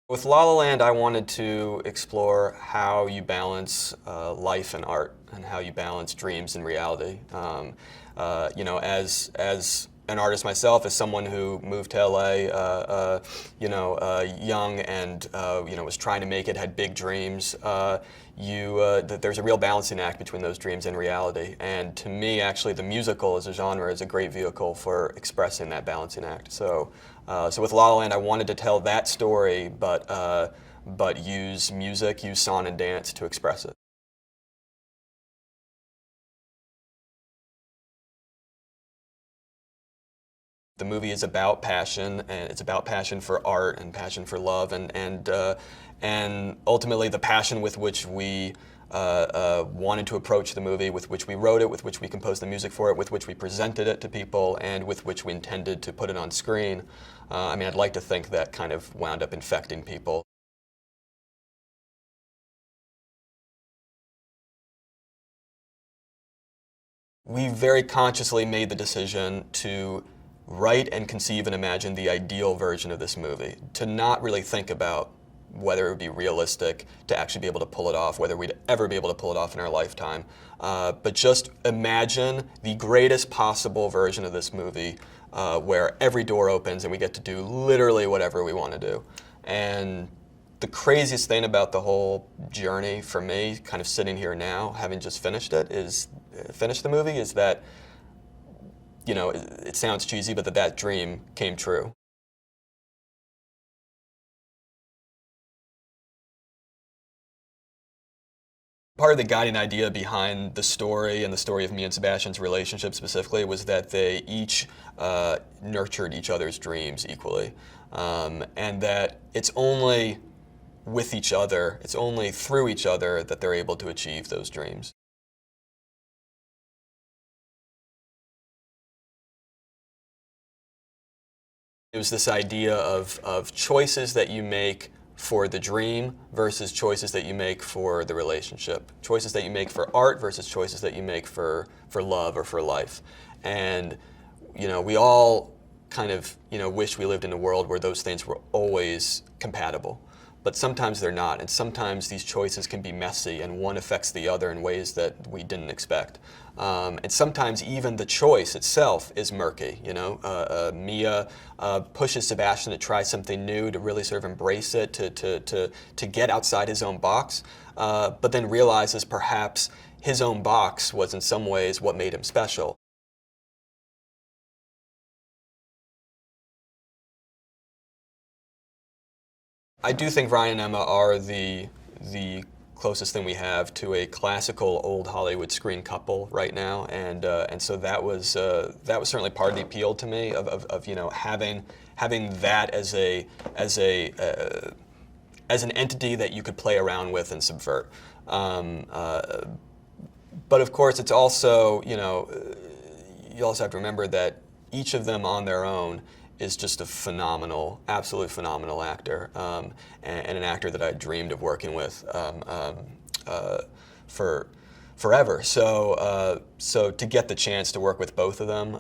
With La La Land, I wanted to explore how you balance life and art, and how you balance dreams and reality. As an artist myself, as someone who moved to LA, young and was trying to make it, had big dreams. There's a real balancing act between those dreams and reality. And to me, actually, the musical as a genre is a great vehicle for expressing that balancing act. So with La La Land, I wanted to tell that story, but use music, use song and dance to express it. The movie is about passion, and it's about passion for art and passion for love, and ultimately the passion with which we wanted to approach the movie, with which we wrote it, with which we composed the music for it, with which we presented it to people, and with which we intended to put it on screen. I'd like to think that kind of wound up infecting people. We very consciously made the decision to write and conceive and imagine the ideal version of this movie, to not really think about whether it would be realistic to actually be able to pull it off, whether we'd ever be able to pull it off in our lifetime, but just imagine the greatest possible version of this movie where every door opens and we get to do literally whatever we want to do. And the craziest thing about the whole journey for me, kind of sitting here now, having just finished the movie, is that, it sounds cheesy, but that dream came true. Part of the guiding idea behind the story and the story of me and Sebastian's relationship specifically was that they each nurtured each other's dreams equally, and that it's only with each other, it's only through each other that they're able to achieve those dreams. It was this idea of choices that you make for the dream versus choices that you make for the relationship. Choices that you make for art versus choices that you make for love or for life. And, we all kind of, wish we lived in a world where those things were always compatible. But sometimes they're not, and sometimes these choices can be messy, and one affects the other in ways that we didn't expect. And sometimes even the choice itself is murky. Mia pushes Sebastian to try something new, to really sort of embrace it, to get outside his own box, but then realizes perhaps his own box was in some ways what made him special. I do think Ryan and Emma are the closest thing we have to a classical old Hollywood screen couple right now, and so that was certainly part of the appeal to me of having that as an entity that you could play around with and subvert. But of course, it's also you also have to remember that each of them on their own is just a phenomenal, absolutely phenomenal actor, and an actor that I dreamed of working with for forever. So to get the chance to work with both of them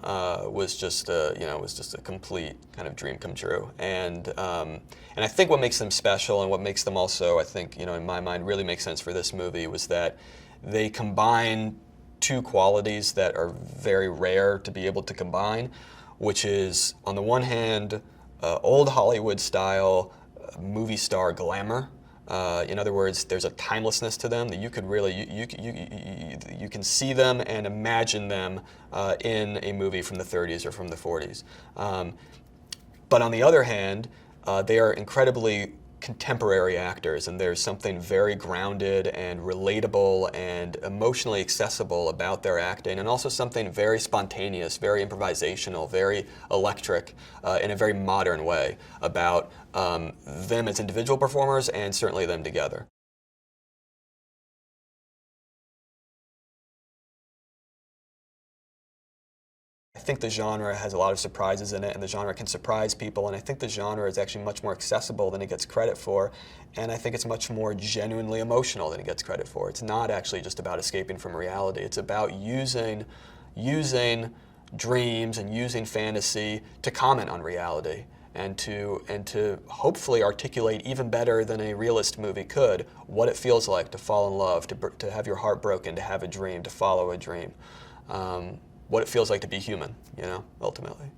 was just a complete kind of dream come true. And I think what makes them special, and what makes them also, I think, in my mind, really makes sense for this movie, was that they combine two qualities that are very rare to be able to combine, which is, on the one hand, old Hollywood style movie star glamour. In other words, there's a timelessness to them that you could really, you can see them and imagine them in a movie from the 30s or from the 40s. But on the other hand, they are incredibly contemporary actors, and there's something very grounded and relatable and emotionally accessible about their acting, and also something very spontaneous, very improvisational, very electric, in a very modern way about them as individual performers, and certainly them together. I think the genre has a lot of surprises in it, and the genre can surprise people, and I think the genre is actually much more accessible than it gets credit for, and I think it's much more genuinely emotional than it gets credit for. It's not actually just about escaping from reality. It's about using dreams and using fantasy to comment on reality. and to hopefully articulate even better than a realist movie could what it feels like to fall in love, to have your heart broken, to have a dream, to follow a dream, what it feels like to be human, you know, ultimately.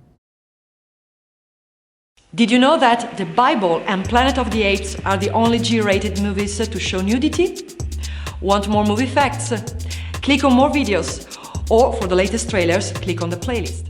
Did you know that The Bible and Planet of the Apes are the only G-rated movies to show nudity? Want more movie facts? Click on more videos, or for the latest trailers, click on the playlist.